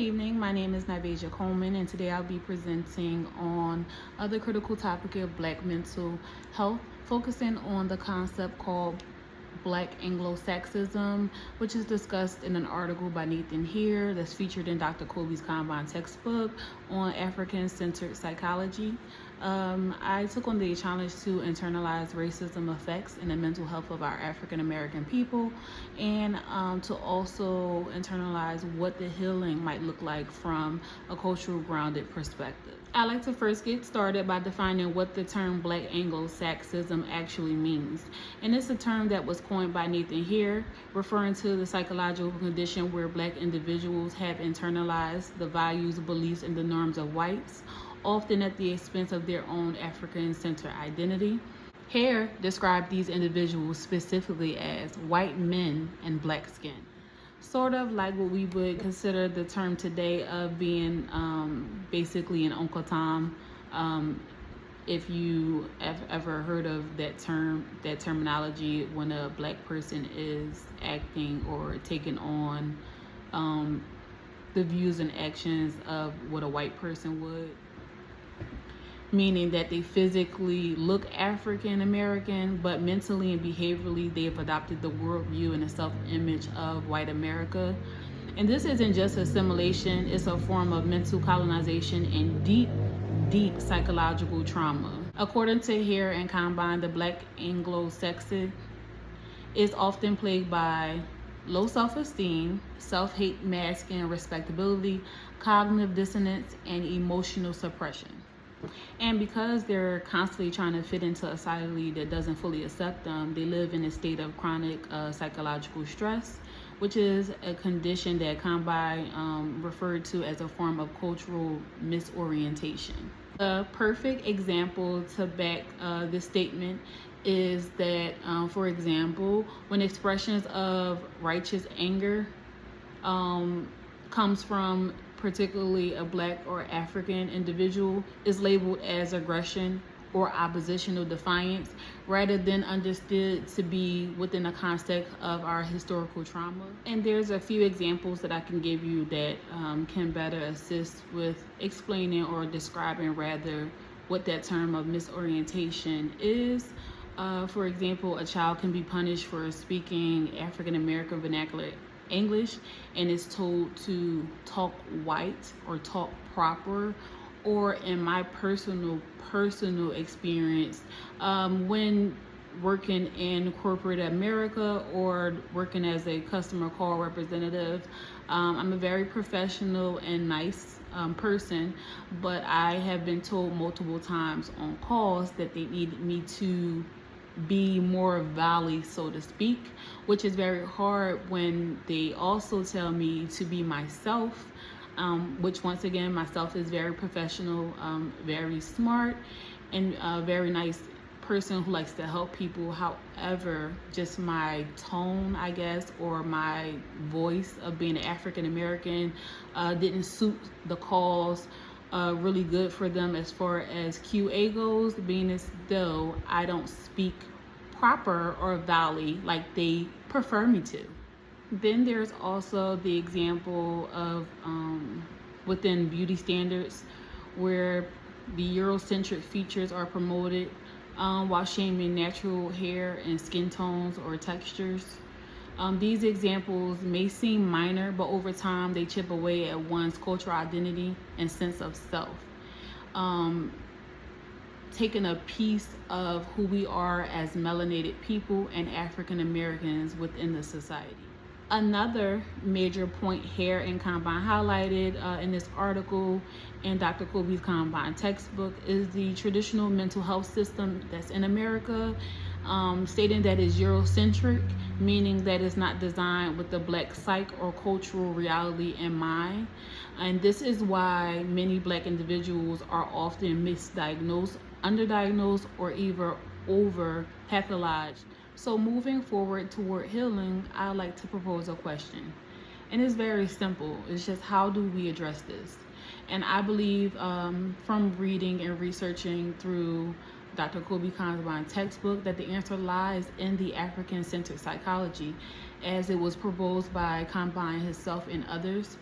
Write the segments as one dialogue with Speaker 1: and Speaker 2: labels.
Speaker 1: evening, my name is Nivasia Coleman, and today I'll be presenting on the critical topic of Black mental health, focusing on the concept called Black Anglo-Saxism, which is discussed in an article by Nathan Here that's featured in Dr. Colby's Combine textbook on African-centered psychology. I took on the challenge to internalize racism effects in the mental health of our African American people, and to also internalize what the healing might look like from a cultural grounded perspective. I'd like to first get started by defining what the term Black Anglo-Saxism actually means. And it's a term that was coined by Nathan Here, referring to the psychological condition where Black individuals have internalized the values, beliefs, and the norms of whites, often at the expense of their own African-centered identity. Hare described these individuals specifically as white men and black skin, sort of like what we would consider the term today of being basically an Uncle Tom. If you have ever heard of that terminology when a black person is acting or taking on the views and actions of what a white person would, meaning that they physically look African American, but mentally and behaviorally they've adopted the worldview and the self-image of white America. And this isn't just assimilation, it's a form of mental colonization and deep psychological trauma. According to Hare and Combine, the Black Anglo-Saxon is often plagued by low self-esteem, self-hate masking respectability, cognitive dissonance, and emotional suppression. And because they're constantly trying to fit into a society that doesn't fully accept them, they live in a state of chronic psychological stress, which is a condition that Combine referred to as a form of cultural misorientation. A perfect example to back this statement is that, for example, when expressions of righteous anger comes from particularly a black or African individual, is labeled as aggression or oppositional defiance, rather than understood to be within the context of our historical trauma. And there's a few examples that I can give you that can better assist with explaining or describing rather what that term of misorientation is. For example, a child can be punished for speaking African American vernacular English and is told to talk white or talk proper. Or in my personal experience, when working in corporate America or working as a customer call representative, I'm a very professional and nice person, but I have been told multiple times on calls that they needed me to be more valley, so to speak, which is very hard when they also tell me to be myself, which once again, myself is very professional, very smart, and a very nice person who likes to help people. However, just my tone, I guess, or my voice of being an African American didn't suit the calls really good for them as far as QA goes, being as though I don't speak proper or valley like they prefer me to. Then there's also the example of within beauty standards where the Eurocentric features are promoted while shaming natural hair and skin tones or textures. These examples may seem minor, but over time they chip away at one's cultural identity and sense of self, taking a piece of who we are as melanated people and African Americans within the society. Another major point Hare and Combine highlighted in this article in Dr. Colby's Combine textbook is the traditional mental health system that's in America, stating that it's Eurocentric, meaning that it's not designed with the black psych or cultural reality in mind. And this is why many black individuals are often misdiagnosed, underdiagnosed, or even over-pathologized. So moving forward toward healing, I'd like to propose a question. And it's very simple. It's just, how do we address this? And I believe from reading and researching through Dr. Colby Con's textbook that the answer lies in the African-centered psychology. as it was proposed by Combine himself and others,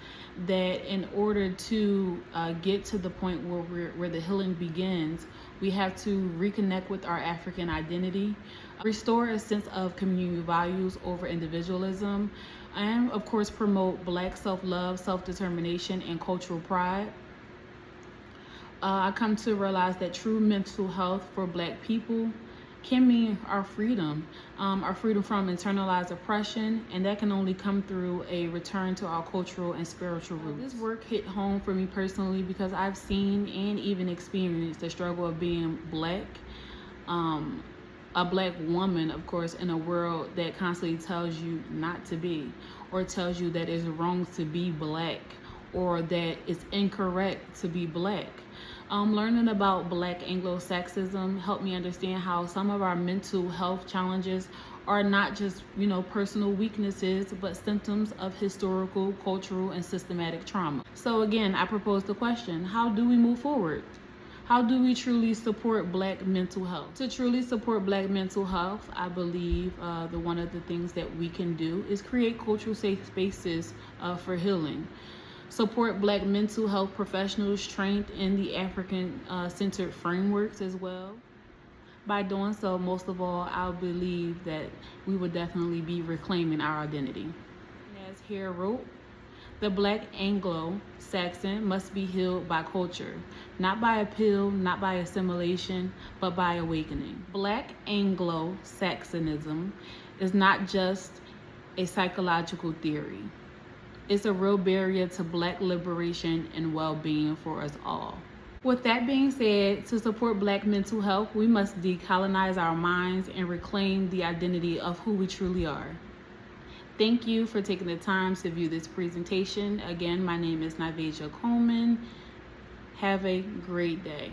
Speaker 1: that in order to get to the point where the healing begins, we have to reconnect with our African identity, restore a sense of community values over individualism, and of course promote Black self-love, self-determination, and cultural pride. I come to realize that true mental health for Black people can mean our freedom from internalized oppression, and that can only come through a return to our cultural and spiritual roots. This work hit home for me personally because I've seen and even experienced the struggle of being Black, a Black woman, of course, in a world that constantly tells you not to be, or tells you that it's wrong to be Black, or that it's incorrect to be Black. Learning about Black Anglo-Saxism helped me understand how some of our mental health challenges are not just, personal weaknesses, but symptoms of historical, cultural, and systematic trauma. So again, I propose the question, how do we move forward? How do we truly support Black mental health? To truly support Black mental health, I believe one of the things that we can do is create cultural safe spaces for healing. Support Black mental health professionals trained in the African-centered frameworks as well. By doing so, most of all, I believe that we would definitely be reclaiming our identity. As Hare wrote, the Black Anglo-Saxon must be healed by culture, not by appeal, not by assimilation, but by awakening. Black Anglo-Saxonism is not just a psychological theory. It's a real barrier to Black liberation and well-being for us all. With that being said, to support Black mental health, we must decolonize our minds and reclaim the identity of who we truly are. Thank you for taking the time to view this presentation. Again, my name is Nivasia Coleman. Have a great day.